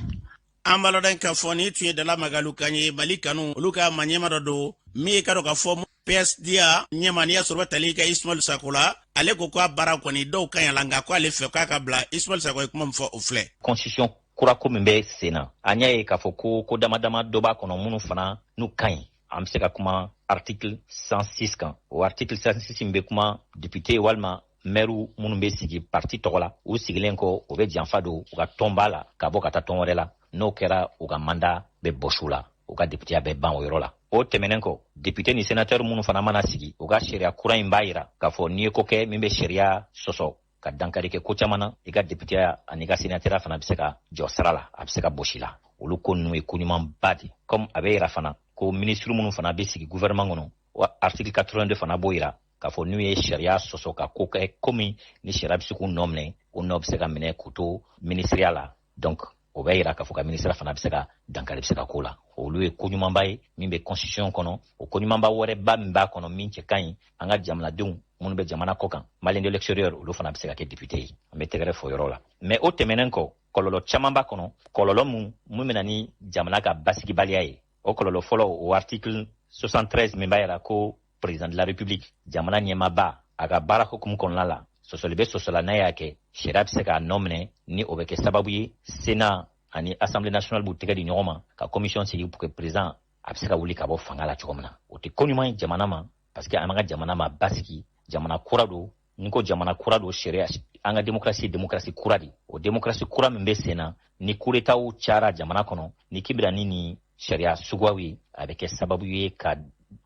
An b'a lɔn k'a fɔ ni tun ye Dala Magalu Kanye Mali kanu olu ka maɲɛma dɔ don min ye ka dɔn k'a fɔ PSD ɲɛma n'i y'a sɔrɔ tali kɛ Ismail Sako la ale ko k'a baara kɔni dɔw ka ɲi la nka ko ale fɛ k'a ka bila Ismail Sako ye kuma min fɔ o filɛ. Constitution kura ko min bɛ sen na an y'a ye k'a fɔ ko dama dɔ b'a kɔnɔ minnu fana n'u ka ɲi an bɛ se ka kuma article 106 kan o article 106 min bɛ kuma député walima maire minnu bɛ sigi parti tɔgɔ la u sigilen kɔ o bɛ janfa don u ka tɔnba la ka bɔ ka taa tɔn wɛrɛ la n'o kɛra u ka mandat bɛ bɔsu la u ka député bɛ ban o yɔrɔ la o tɛmɛnen kɔ député ni sénateur minnu fana mana sigi u ka sariya kura in b'a yira k'a fɔ n'i ye ko kɛ min bɛ sariya sɔsɔ ka dankari kɛ ko caman na i ka député ani ka sénateur fana bɛ se ka jɔ sara la a bɛ se ka bosi la olu ko ninnu ye ko ɲumanba de comme a bɛ yira fana ko ministre minnu fana bɛ sigi gouvernement kɔnɔ wa article 82 fana b'o yira k'a fɔ n'u ye sariya sɔsɔ ka ko kɛ komi ni sariya bɛ se k'u nɔ minɛ o nɔ bɛ se ka minɛ k'u to ministériya la donc o bɛ yira k'a fɔ ka ministère fana bɛ se ka dankari bɛ se ka k'o la olu ye ko ɲumanba ye min bɛ constitution kɔnɔ o ko ɲumanba wɛrɛba min b'a kɔnɔ min cɛ ka ɲi an ka jamanadenw minnu bɛ jamana kɔ kan malien de l'extérieur olu fana bɛ se ka kɛ député ye an bɛ tɛgɛrɛ fɔ yɔrɔ la mais o tɛmɛnen kɔ kɔlɔlɔ caman b'a kɔnɔ kɔlɔlɔ mun bɛ na ni jamana ka basigibaliya ye o kɔlɔlɔ fɔlɔ o article 73 min b'a yira ko président de la république jamana ɲɛmaaba a ka baara hukumu kɔnɔna la sɔsɔli bɛ sɔsɔ la n'a y'a kɛ sariya bɛ se k'a nɔ minɛ ni o bɛ kɛ sababu ye Sénat ani Assemblée nationale b'u tɛgɛ di ɲɔgɔn ma ka commission sigi pour que président a bɛ se ka wuli ka bɔ fanga la cogo min na o tɛ ko ɲuman ye jamana ma parce que an ka jamana ma basigi jamana kura don ni ko jamana kura don sariya an ka démocratie kura de o démocratie kura min bɛ sen na ni coup d'état cayara jamana kɔnɔ ni kibira ni sariya suguyaw ye a bɛ kɛ sababu ye ka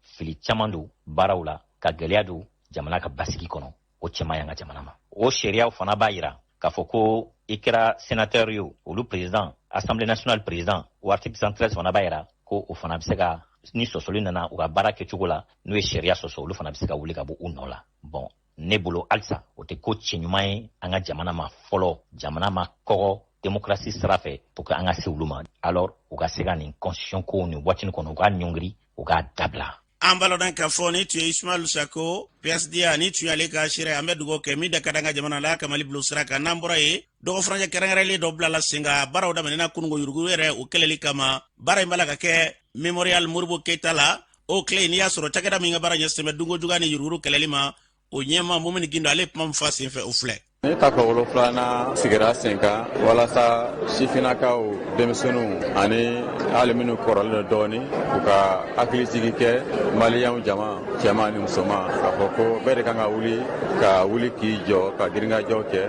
fili caman don baaraw la ka gɛlɛya don jamana ka basigi kɔnɔ o cɛ man ɲi an ka jamana ma o sariyaw fana b'a yira k'a fɔ ko i kɛra sénateur ye olu président Assemblée nationale président o article 113 fana b'a yira ko o fana bɛ se ka ni sɔsɔli nana u ka baara kɛcogo la n'o ye sariya sɔsɔ olu fana bɛ se ka wuli ka bɔ u nɔ la bon ne bolo halisa o tɛ ko cɛ ɲuman ye an ka jamana ma fɔlɔ jamana ma kɔgɔ démocratie sira fɛ pour que an ka se olu ma alors u ka se ka nin constitution ko nin waatinin kɔnɔ u k'a ɲɔngiri u k'a dabila. An b'a lɔn k'a fɔ ni tun ye Ismail Sako PSD ni tun y'ale ka sariya an bɛ dugawu kɛ min da ka di an ka jamana la ka Mali bila sira kan n'an bɔra yen dɔgɔ furancɛ kɛrɛnkɛrɛnlen dɔ bilala sen kan baaraw daminɛna kununko yurugu yɛrɛ o kɛlɛli kama baara in b'a la ka kɛ Memorial Modibo Keita la o tile n'i y'a sɔrɔ cakɛda min ka baara ɲɛsinnen bɛ dunko juguya ni yurugu kɛlɛli ma o ɲɛma Mumini Gindo ale kuma min fɔ a senfɛ o filɛ. ne ta ka wolofilana sigira sen kan walasa sifinakaw denmisɛnninw ani hali minnu kɔrɔlen dɔ dɔɔni u ka hakilisigi kɛ maliyɛnw jama cɛman ni musoman k'a fɔ ko bɛɛ de kan ka wuli k'i jɔ ka giringajɔ kɛ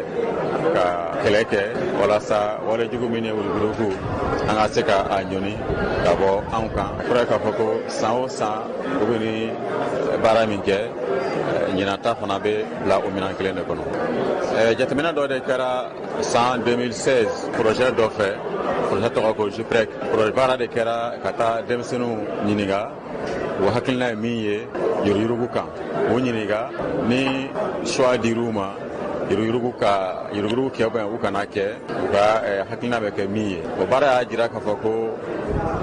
ka kɛlɛ kɛ walasa walejugu min ye wulujugu an ka se ka a ɲɔni ka bɔ anw kan fɔra k'a fɔ ko san o san u bɛ ni baara min kɛ ɲinata fana bɛ bila o minɛn kelen de kɔnɔ. Jateminɛ dɔ de kɛra san 2016 projet dɔ fɛ projet tɔgɔ ko JIPREC projet baara de kɛra ka taa denmisɛnninw ɲininka o hakilina ye min ye yuruguyurugu kan o ɲininka ni choix dir'u ma yuruguyurugu kɛ u kana kɛ u ka hakilina bɛ kɛ min ye o baara y'a jira k'a fɔ ko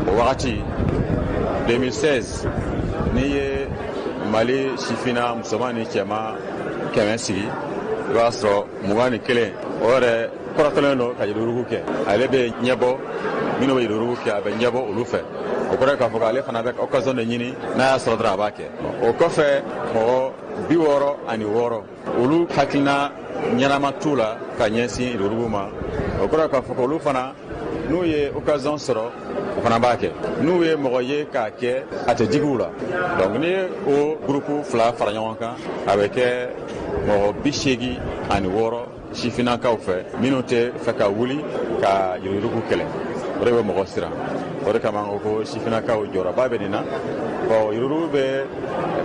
o wagati 2016 n'i ye Mali sifina musoman ni cɛman 100 sigi i b'a sɔrɔ 21 o yɛrɛ kɔrɔtɔlen don ka yuruguyurugu kɛ ale bɛ ɲɛbɔ minnu bɛ yuruguyurugu kɛ a bɛ ɲɛbɔ olu fɛ o kɔrɔ k'a fɔ k'ale fana bɛ occasion de ɲini n'a y'a sɔrɔ dɔrɔn a b'a kɛ o kɔfɛ mɔgɔ 66 olu hakilina ɲɛnama t'u la ka ɲɛsin yuruguyurugu ma o kɔrɔ k'a fɔ k'olu fana n'u ye occasion sɔrɔ o fana b'a kɛ n'u ye mɔgɔ ye k'a kɛ a tɛ digi u la donc ni o groupe fila fara ɲɔgɔn kan a bɛ kɛ mɔgɔ 86 sifinakaw fɛ minnu tɛ fɛ ka wuli ka yuruguyurugu kɛlɛ o de bɛ mɔgɔ siran o de kama ko sifinakaw jɔyɔrɔba bɛ nin na bon yuruguyurugu bɛ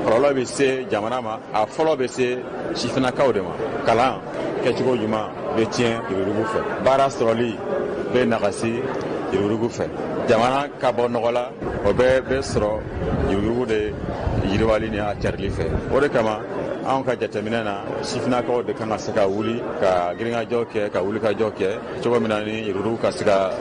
kɔlɔlɔ bɛ se jamana ma a fɔlɔ bɛ se sifinakaw de ma kalan kɛcogo ɲuman bɛ tiɲɛ yuruguyurugu fɛ baara sɔrɔli bɛ nagasi yuruguyurugu fɛ jamana ka bɔ nɔgɔ la o bɛ sɔrɔ yuruguyurugu de yiriwali ni a carili fɛ o de kama anw ka jateminɛ na sifinakaw de kan ka se ka wuli ka giringajɔ kɛ ka wulikajɔ kɛ cogo min na ni yuruguyurugu ka se ka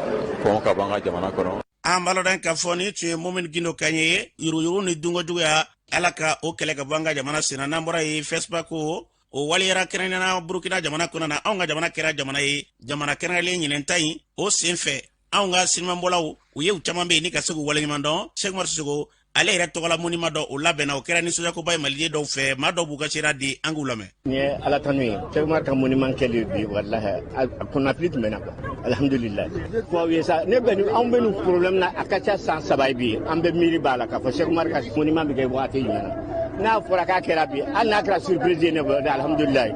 kɔn ka bɔ an ka jamana kɔnɔ. An balodan ka fɔ ni tun ye Momin Gindo Kanye ye yuruguyurugu ni dunkojuguya ala ka o kɛlɛ ka bɔ an ka jamana sen na n'an bɔra ye Facebook o waliyara kɛrɛnkɛrɛnnena Burukina jamana kɔnɔ na anw ka jamana kɛra jamana ye jamana kɛrɛnkɛrɛnlen ɲinɛnta in o sen fɛ anw ka sinimabɔlaw u ye u caman bɛ yen ni ka se k'u waleɲuman dɔn Cheikh Umar Sisoko ale yɛrɛ tɔgɔla monima dɔ o labɛnna o kɛra nisɔndiyakoba ye maliden dɔw fɛ maa dɔw b'u ka sira di an k'u lamɛn. Nin ye ala tanu ye Cheikh Umar ka monima kɛli bi walahi a kɔnɔnafili tun bɛ na quoi alhamdulilayi fɔ ye sa ne bɛ anw bɛ nin problème na a ka ca san 3 bi an bɛ miiri b'a la k'a fɔ Cheikh Umar ka monima bɛ kɛ wagati jumɛn na n'a fɔra k'a kɛra bi hali n'a kɛra surprise ye ne bolo alhamdulilayi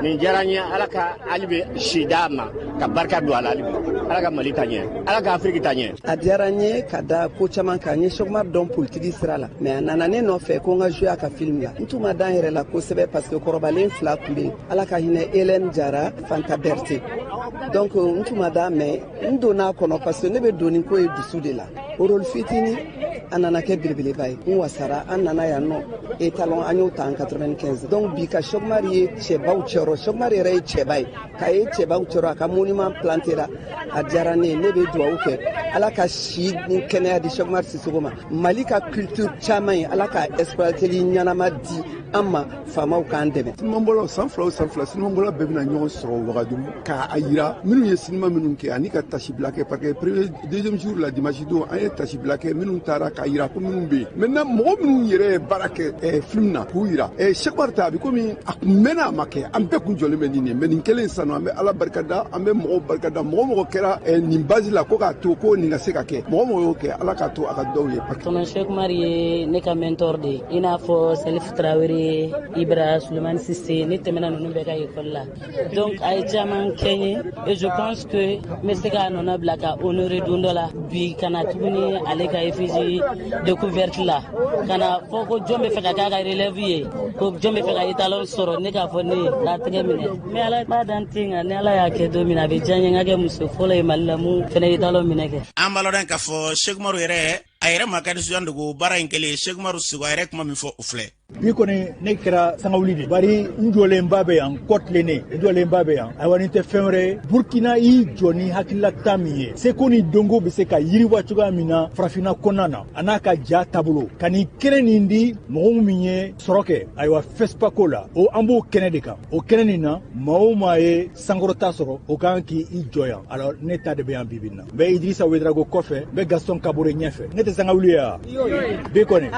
nin diyara n ye ala ka hali bɛ si d'a ma ka barika don a la hali bi ala ka Mali ta ɲɛ ala ka Afiriki ta ɲɛ. A diyara n ye ka da ko caman kan n ye Cheikh Umar dɔn politiki sira la mais a nana ne nɔfɛ ko n ka jouer a ka film la n tun ma dan yɛrɛ la kosɛbɛ parce que kɔrɔbalen 2 tun bɛ yen ala ka hinɛ Hélène Jara Fanta Berté donc n tun ma dan mais n donna a kɔnɔ parce que ne bɛ don ni ko ye dusu de la o rôle fitinin a nana kɛ belebeleba ye n wasara an nana yan nɔ étalon an y'o ta en 95 donc bi ka Cheikh Umar ye cɛbaw cɛrɔ Cheikh Umar yɛrɛ ye cɛba ye k'a ye cɛbaw cɛrɔ a ka monument plantera a diyara ne ye ne bɛ dugawu kɛ ala ka si ni kɛnɛya di Cheikh Umar Sisoko ma Mali ka culture caman ye ala ka exploiteli ɲanama di an ma faamaw k'an dɛmɛ. Sinimabɔlaw san 2 o san 2 sinimabɔlaw bɛɛ bɛna ɲɔgɔn sɔrɔ wagadugu k'a yira minnu ye sinima minnu kɛ ani ka tasibila kɛ parce que deuxième jour la dimanche don an ye tasibila kɛ minnu taara k'a yira ko minnu bɛ yen maintenant mɔgɔ minnu yɛrɛ ye baara kɛ film na k'u yira Cheikh Umar ta a bɛ komi a kun mɛnna a ma kɛ an bɛɛ kun jɔlen bɛ nin ye mais nin kelen sanu an bɛ ala barikada an bɛ mɔgɔw barikada mɔgɔ kɛra nin base la ko k'a to ko nin ka se ka kɛ mɔgɔ y'o kɛ ala k'a to a ka dɔw ye. Tonton Cheikh Umar ye ne ka mentor de ye i n'a fɔ Salif Traoré Ibra Sulemani Sise ne tɛmɛna ninnu bɛɛ ka école la donc a ye caman kɛ n ye et je pense que n bɛ se k'a nɔnɔ bila ka honorer don dɔ la bi ka na tuguni ale ka effigie découverte la ka na fɔ ko jɔn bɛ fɛ ka k'a ka relève ye ko jɔn bɛ fɛ ka étalon sɔrɔ ne k'a fɔ ne ye k'a tɛgɛ minɛ mais ala b'a dan ten nka ni ala y'a kɛ don min na a bɛ diya n ye n ka kɛ muso fɔlɔ ye Mali la mun fɛnɛ étalon minɛ kɛ. An b'a lɔn k'a fɔ Cheikh Umar yɛrɛ a yɛrɛ ma kadi suyan dogo baara in kɛlen Cheikh Umar Sisoko a yɛrɛ kuma min fɔ o filɛ. Bi kɔni ne kɛra sangawuli de bari n jɔlenba bɛ yan kɔtilennen n jɔlenba bɛ yan ayiwa nin tɛ fɛn wɛrɛ ye Burkina y'i jɔ ni hakililata min ye seko ni donko bɛ se ka yiriwa cogoya min na farafinna kɔnɔna na a n'a ka ja taabolo ka nin kɛnɛ nin di mɔgɔ min ye sɔrɔ kɛ ayiwa FESPACO la o an b'o kɛnɛ de kan o kɛnɛ nin na maa o maa ye sankɔrɔta sɔrɔ o kan k'i jɔ yan alors ne ta de bɛ yan bibi na n bɛ Idrissa Ouedraogo kɔfɛ n bɛ Gaston Kabore ɲɛfɛ ne tɛ sangawuli ya bi kɔni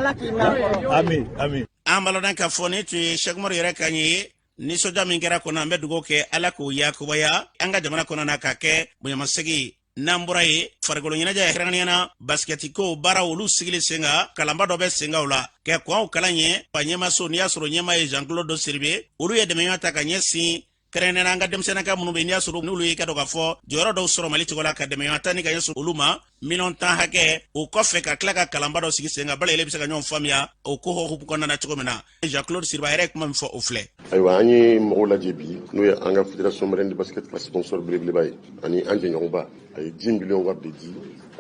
amin amin. An balodan ka fɔ ni tun ye Cheikh Umar yɛrɛ kan ye nisɔndiya min kɛra kɔnɔ an bɛ dugawu kɛ ala k'o yakubaya an ka jamana kɔnɔ na ka kɛ bonyamasegi n'an bɔra ye farikolo ɲɛnajɛ hɛrɛniyana basikɛti ko baara olu sigili sen kan kalanba dɔ bɛ sen kan o la kɛ kɔnw kalan ye ba ɲɛmaso n'i y'a sɔrɔ ɲɛma ye Jean-Claude Dosiribe olu ye dɛmɛɲɔgɔn ta ka ɲɛsin kɛrɛnkɛrɛnnenya an ka denmisɛnninka minnu bɛ n'i y'a sɔrɔ n'olu y'i ka dɔn k'a fɔ jɔyɔrɔ dɔw sɔrɔ Mali cogo la ka dɛmɛɲɔgɔn ta ni ka ɲɛsin olu ma miliyɔn 10 hakɛ o kɔfɛ ka tila ka kalanba dɔ sigi sen kan bala yɛlɛ bɛ se ka ɲɔgɔn faamuya o ko hokumu kɔnɔna na cogo min na Jean-Claude Dosiribe a yɛrɛ ye kuma min fɔ o filɛ. Ayiwa an ye mɔgɔw lajɛ bi n'o ye an ka fédération malienne de basket ka sponsor belebeleba ye ani an jɛɲɔgɔnba a ye 10 millions wari de di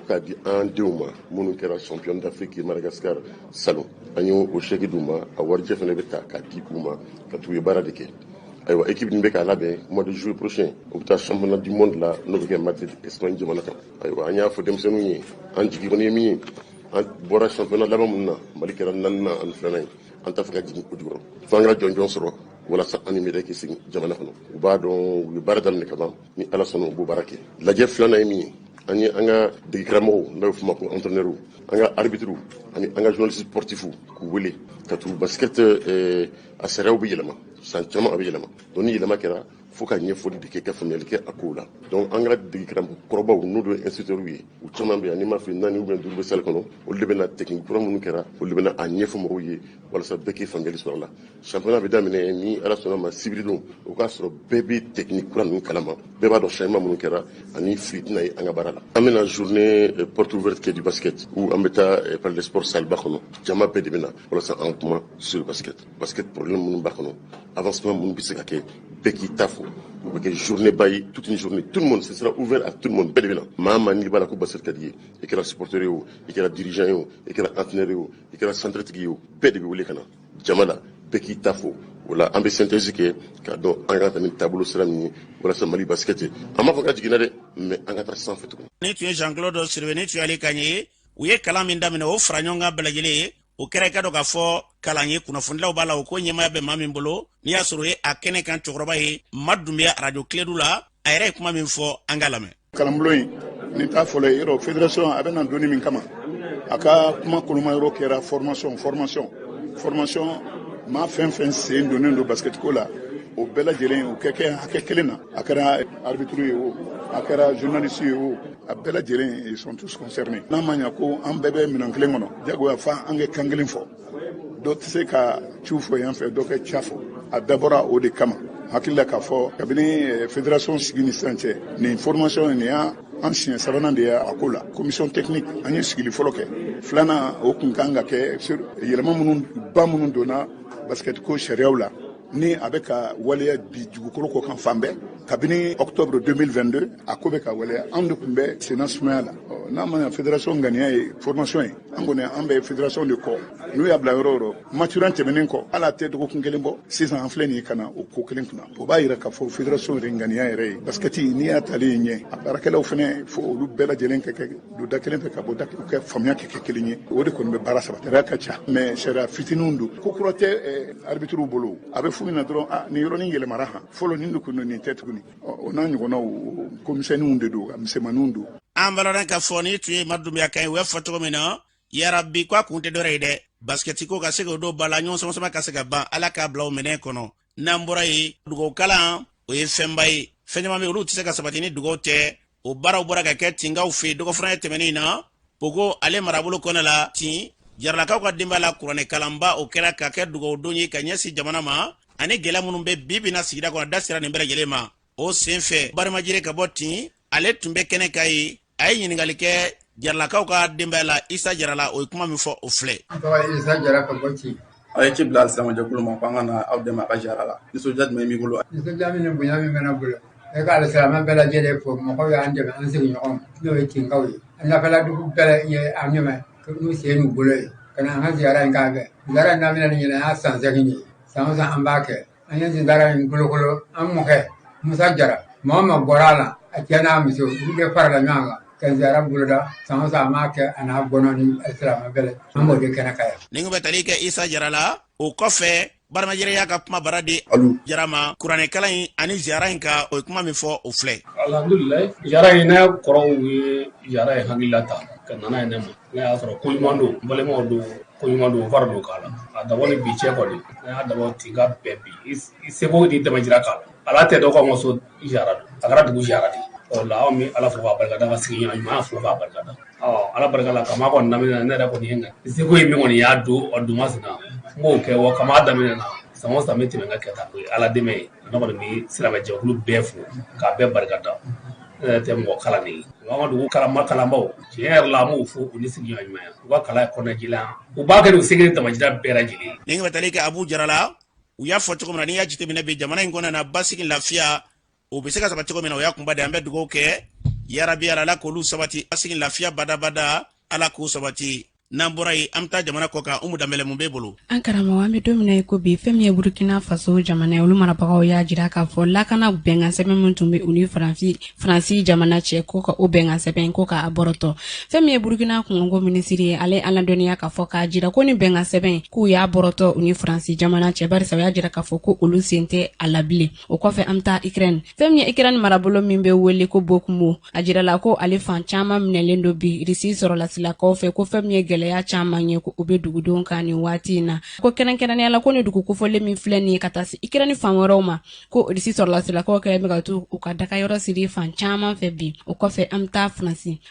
k'a di an denw ma minnu kɛra champion d'Afrique ye Madagascar salon an y'o chèque d'u ma a warijɛ fana bɛ ta k'a di u ma ka t'u ye baara de kɛ. Ayiwa équipe nin bɛ k'a labɛn mois de juillet prochain o bɛ taa championnat du monde la n'o bɛ kɛ Madrid Espagne jamana kan. Ayiwa an y'a fɔ denmisɛnninw ye an jigi kɔni ye min ye an bɔra championnat laban minnu na Mali kɛra 4nan ani 2nan ye an t'a fɛ ka jigin o jukɔrɔ fo an ka jɔnjɔn sɔrɔ walasa an ni médaille k'i segin jamana kɔnɔ u b'a dɔn u ye baara daminɛ ka ban ni ala sɔnna u b'o baara kɛ. Lajɛ filanan ye min ye an ye an ka degekaramɔgɔw n'o bɛ f'o ma ko entraîneurs an ka arbitres ani an ka journalistes sportifs k'u wele ka tugu basket a sariyaw bɛ yɛlɛma san caman a bɛ yɛlɛma donc ni yɛlɛma kɛra fo ka ɲɛfɔli de kɛ ka faamuyali kɛ a kow la donc an ka degekaramɔgɔ kɔrɔbaw n'o de ye instructeurs ye u caman bɛ yan n'i m'a fɛ 4 ou bien 5 bɛ salle kɔnɔ olu de bɛna technique kura minnu kɛra olu de bɛna a ɲɛfɔ mɔgɔw ye walasa bɛɛ k'i faamuyali sɔrɔ a la championnat bɛ daminɛ ni ala sɔnna ma sibiri don o k'a sɔrɔ bɛɛ bɛ technique kura ninnu kalama bɛɛ b'a dɔn changement minnu kɛra ani fili tɛna ye an ka baara la an bɛna journée porte ouverte kɛ du basket où an bɛ taa palais des sports salle ba kɔnɔ jama bɛɛ de bɛna walasa an kuma sur le basket problème minnu b'a kɔnɔ avancement minnu bɛ se ka kɛ bɛɛ k'i ta fɔ o bɛ kɛ journée ba ye toute une journée tout le monde ce sera ouvert à tout le monde bɛɛ de bɛna maa maa n'i b'a la ko basket ka di ye i kɛra supporter ye o i kɛra dirigeant ye o i kɛra entraîneur ye o i kɛra centretigi ye o bɛɛ de bɛ wele ka na jama la bɛɛ k'i ta fɔ o la an bɛ synthèse kɛ k'a dɔn an ka taa ni taabolo sira min ye walasa Mali basket an b'a fɔ ka jiginna dɛ mais an ka taa sanfɛ tuguni. Ni tun ye Jean-Claude Dosiribe ni tun ye Ale Kaɲe ye u ye kalan min daminɛ o fara ɲɔgɔn kan bɛɛ lajɛlen ye o kɛra i ka dɔn k'a fɔ kalan ye kunnafonilaw b'a la o ko ɲɛmaya bɛ maa min bolo n'i y'a sɔrɔ o ye a kɛnɛ kan cɛkɔrɔba ye Madu Dunbiya radio Clé la a yɛrɛ ye kuma min fɔ an ka lamɛn. Kalanbulon in ni t'a fɔlɔ ye yɔrɔ fédération a bɛ na donni min kama a ka kuma koloma yɔrɔ kɛra formation maa fɛn fɛn sen donnen don basket ko la o bɛɛ lajɛlen o kɛ hakɛ kelen na a kɛra arbitre ye o a kɛra journaliste ye o a bɛɛ lajɛlen ils sont tous concernés n'a ma ɲɛ ko an bɛɛ bɛ minɛn kelen kɔnɔ jagoya fa an kɛ kan kelen fɔ dɔ tɛ se ka ciw fɔ yan fɛ dɔ kɛ ca fɔ a dabɔra o de kama hakili la k'a fɔ kabini fédération sigi ni sisan cɛ nin formation nin y'a an siɲɛ sabanan de y'a ko la commission technique an ye sigili fɔlɔ kɛ filanan o kun kan ka kɛ yɛlɛma minnu donna basket ko sariyaw la ni a bɛ ka waleya bi dugukolo ko kan fan bɛɛ kabini octobre 2022 a ko bɛ ka waleya an de tun bɛ senna sumaya la n'a ma fédération ŋaniya ye formation ye an kɔni an bɛ fédération de kɔ n'u y'a bila yɔrɔ o yɔrɔ maturan tɛmɛnen kɔ hali a tɛ dɔgɔkun kelen bɔ sisan an filɛ nin ye ka na o ko kelen kunna o b'a yira k'a fɔ fédération yɛrɛ ŋaniya yɛrɛ ye basketi n'i y'a talen ɲɛ a baarakɛlaw fana fo olu bɛɛ lajɛlen ka don da kelen fɛ ka bɔ da kelen kɛ faamuya kɛ kelen ye o de kɔni bɛ baara sabati sariya ka ca mais sariya fitininw don ko kura tɛ arbitres bolo a bɛ f'u ɲɛna dɔrɔn nin yɔrɔnin yɛlɛmara han fɔlɔ nin de kun don nin tɛ tuguni o n'a ɲɔgɔnnaw komisɛnninw de don a misɛnmaninw don an baloran ka fɔ ni tun ye Madu Dunbiya kan ye u y'a fɔ cogo min na yarabi ko a kun tɛ dɔwɛrɛ ye dɛ basketi ko ka se k'o don ba la ɲɔgɔn sama ka se ka ban ala k'a bila o minɛn kɔnɔ n'an bɔra ye dugawu kalan o ye fɛnba ye fɛn caman bɛ olu tɛ se ka sabati ni dugawu tɛ o baaraw bɔra ka kɛ tingaw fɛ dɔgɔfana ye tɛmɛnen na Pogo ale marabolo kɔnɔ la tin jaralakaw ka denbaya la kuranɛ kalanba o kɛra ka kɛ dugawu don ye ka ɲɛsin jamana ma ani gɛlɛya minnu bɛ bi bina sigida kɔnɔ da sira nin bɛɛ lajɛlen ma o senfɛ barimajire ka bɔ tin ale tun bɛ kɛnɛ ka ye a ye ɲininkali kɛ jaralakaw ka denbaya la Isa Jarala o ye kuma min fɔ o filɛ. Isa Jara ka bɔ tin a ye ci bila alisilamɛjɛkulu ma ko an ka na aw dɛmɛ a ka jara la nisɔndiya jumɛn b'i bolo. Nisɔndiya min ni bonya min bɛ ne bolo e ka alisilamɛ bɛɛ lajɛlen fo mɔgɔw y'an dɛmɛ an sigiɲɔgɔn n'o ye tinkaw ye nafɛladugu bɛɛ ye an ɲɛmɛ n'u sen n'u bolo ye ka na an ka ziyara in k'a kɛ ziyara in daminɛ ni ɲinɛ y'a san 8 ye san o san an b'a kɛ an ye ziyara in kolokolo an mɔkɛ Musa Jara maa o maa bɔra a la a cɛ n'a muso olu bɛɛ farala ɲɔgɔn kan ka ziyara boloda san o san an b'a kɛ a n'a gɔnɔ ni alisilamɛ bɛɛ an b'o de kɛnɛ ka yan. Ni bɛ tali kɛ Isa Jara la o kɔfɛ baramajire y'a ka kuma bara di Jarama kuranɛ kalan in ani ziyara in ka o ye kuma min fɔ o filɛ. Alhamdulilayi ziyara in n'a kɔrɔw ye ziyara ye hakilila ta ka nana ne ma ne y'a sɔrɔ ko ɲuman don n balimaw don ko ɲuman don fara don k'a la a dabɔ ni bi cɛ kɔni ne y'a dabɔ ten ka bɛɛ bi i seko ni dɛmɛjira k'a la ala tɛ dɔw ka ma so jara don a kɛra dugu jara de o la anw bɛ ala fo k'a barikada ka sigi ɲɔgɔn ɲuman fo k'a barikada ala barika la kama kɔni daminɛ ne yɛrɛ kɔni ye nka seko ye min kɔni y'a don o duma sina n b'o kɛ wa kama daminɛ na san o san bɛ tɛmɛ ka kɛta o ye ala dɛmɛ ye ne kɔni bɛ silamɛjɛkulu bɛɛ fo k'a bɛɛ barikada ne yɛrɛ tɛ mɔgɔ kalan de ye an ka dugu kalanbaw tiɲɛ yɛrɛ la an b'o fo u ni sigi ɲɔgɔn ɲuman u ka kalan kɔnɔji la u b'a kɛ u segin damajira bɛɛ lajɛlen ni ka tali kɛ Abu Jarala u y'a fɔ cogo min na n'i y'a jateminɛ bi jamana in kɔnɔ na basigi lafiya o bɛ se ka sabati cogo min na o y'a kunba de an bɛ dugawu kɛ yarabi ala k'olu sabati basigi lafiya badabada ala k'u sabati n'an bɔra yen an bɛ taa jamana kɔ kan Umu Danbɛlɛ mun b'e bolo an karamɔgɔ an bɛ don min na ko bi fɛn min ye Burkina Faso jamana ye olu marabagaw y'a jira k'a fɔ lakana bɛnkan sɛbɛn min tun bɛ u ni Faransi jamana cɛ ko ka o bɛnkan sɛbɛn ko k'a bɔrɔtɔ fɛn min ye Burkina kungo minisiri ye ale an ladɔnniya k'a fɔ k'a jira ko ni bɛnkan sɛbɛn k'u y'a bɔrɔtɔ u ni Faransi jamana cɛ barisa o y'a jira k'a fɔ ko olu sen tɛ a la bilen o kɔfɛ an bɛ taa Ukraine fɛn min ye Ukraine marabolo min bɛ wele ko Bokumo a jirala ko ale fan caman minɛlen don bi Risi sɔrɔlasilakaw fɛ ko fɛn min ye gɛlɛya caman ye ko u bɛ dugudenw kan nin waati in na ko kɛrɛnkɛrɛnnenya la ko ni dugu kofɔlen min filɛ nin ye ka taa se Ukraine fan wɛrɛw ma ko Risi sɔrɔlasilakaw kɛ bɛ ka to u ka dakayɔrɔ siri fan caman fɛ bi o kɔfɛ an bɛ taa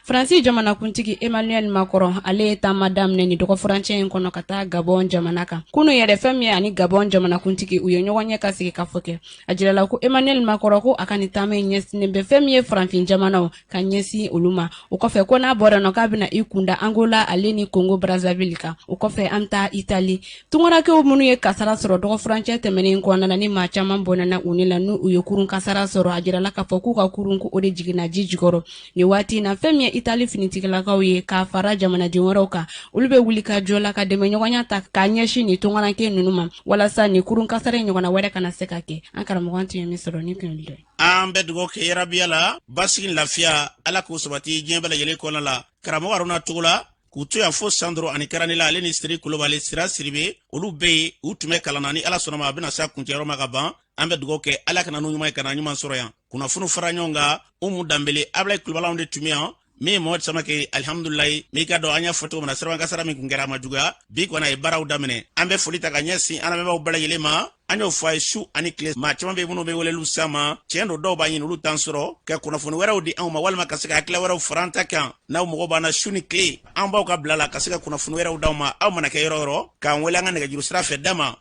Faransi jamanakuntigi Emmanuel Macron ale ye taama daminɛ ni dɔgɔ furancɛ in kɔnɔ ka taa Gabon jamana kan kunu yɛrɛ fɛn min ye ani Gabon jamanakuntigi u ye ɲɔgɔn ɲɛ ka sigi ka fɔ kɛ a jirala ko Emmanuel Macron ko a ka ni taama in ɲɛsinnen bɛ fɛn min ye farafin jamanaw ka ɲɛsin olu ma o kɔfɛ ko n'a bɔra nɔ k'a bɛna i kunda Angola ale ni Congo Brazzaville kan o kɔfɛ an taa Italie tungarakɛw minnu ye kasara sɔrɔ dɔgɔ furancɛ tɛmɛnen kɔnɔna ni maa caman bɔnɛna u ni la n'u ye kurun kasara sɔrɔ a jirala k'a fɔ k'u ka kurun ko o de jiginna ji jukɔrɔ ni waati in na fɛn min ye Italie finitigilakaw ye k'a fara jamanaden wɛrɛw kan olu bɛ wuli ka jɔ la ka dɛmɛ ɲɔgɔnya ta k'a ɲɛsin ni tungarakɛ ninnu ma walasa ni kurun kasara ɲɔgɔnna wɛrɛ kana se ka kɛ an karamɔgɔ an tun ye min sɔrɔ ni kun dɔ an bɛ dugawu kɛ yarabiya la basigi lafiya ala k'u sabati diɲɛ bɛɛ lajɛlen kɔnɔ la karamɔgɔ Aruna Togola k'u to yan fo Sandro ani Karanila ale ni Siri Kulubali Sira Siribe olu bɛ yen u tun bɛ kalan na ni ala sɔnna ma a bɛna se a kuncɛyɔrɔ ma ka ban an bɛ dugawu kɛ ala kana n'u ɲuman ye kana ɲuman sɔrɔ yan kunnafoni fara ɲɔgɔn kan Umu Danbɛlɛ Ablaye Kulubali de tun bɛ yan min ye Mohamed Samake alhamdulilayi min ka dɔn an y'a fɔ cogo min na siraban kasara min kun kɛra a ma juguya bi kɔni a ye baaraw daminɛ an bɛ foli ta ka ɲɛsin an lamɛnbaaw bɛɛ lajɛlen ma an y'o fɔ a ye su ani tile maa caman bɛ minnu bɛ weleliw san ma tiɲɛ don dɔw b'a ɲini olu t'an sɔrɔ ka kunnafoni wɛrɛw di anw ma walima ka se ka hakilila wɛrɛw fara an ta kan n'aw mɔgɔ b'an na su ni tile an b'aw ka bila la ka se ka kunnafoni wɛrɛw d'aw ma aw mana kɛ yɔrɔ yɔrɔ k'an wele an ka nɛgɛjuru sira fɛ da ma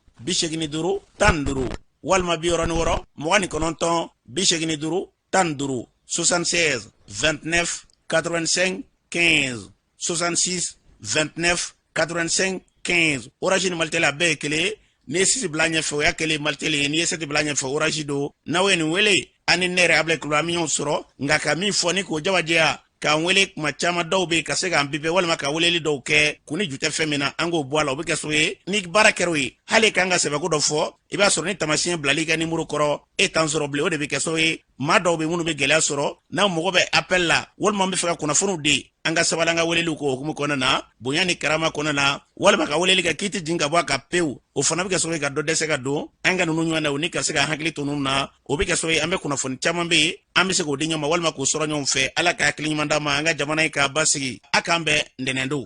76 29 85 15 walima 66 29 85 15 76 29 85 15 66 29 85 15 Orange ni Maltel a bɛɛ ye kelen n'i ye 6 bila ɲɛfɛ o y'a kelen Maltel ye n'i ye 7 bila ɲɛfɛ Orange don n'aw ye nin wele ani ne yɛrɛ Ablaye Kulubali min y'o sɔrɔ nka ka min fɔ ni k'o jabajɛya k'an wele kuma caman dɔw bɛ ka se k'an bipɛ walima ka weleli dɔw kɛ kun ni ju tɛ fɛn min na an k'o bɔ a la o bɛ kɛ so ye ni baara kɛra o ye hali k'an ka sɛbɛko dɔ fɔ i b'a sɔrɔ ni tamasiyɛn bilali ka nimoro kɔrɔ e t'an sɔrɔ bilen o de bɛ kɛ so ye maa dɔw bɛ minnu bɛ gɛlɛya sɔrɔ n'aw mago bɛ appel la walima an bɛ fɛ ka kunnafoniw di an ka sabali an ka weleliw k'o hukumu kɔnɔna na bonya ni karama kɔnɔna na walima ka weleli kɛ k'i tɛ jigin ka bɔ a kan pewu o fana bɛ kɛ so ye ka dɔ dɛsɛ ka don an ka ninnu ɲɔgɔn na o ni ka se ka hakili to ninnu na o bɛ kɛ so ye an bɛ kunnafoni caman bɛ yen an bɛ se k'o di ɲɔgɔn ma walima k'o sɔrɔ ɲɔgɔn fɛ ala ka hakili ɲuman d'an ma an ka jamana in k'a basigi a k'an bɛn ntɛnɛn don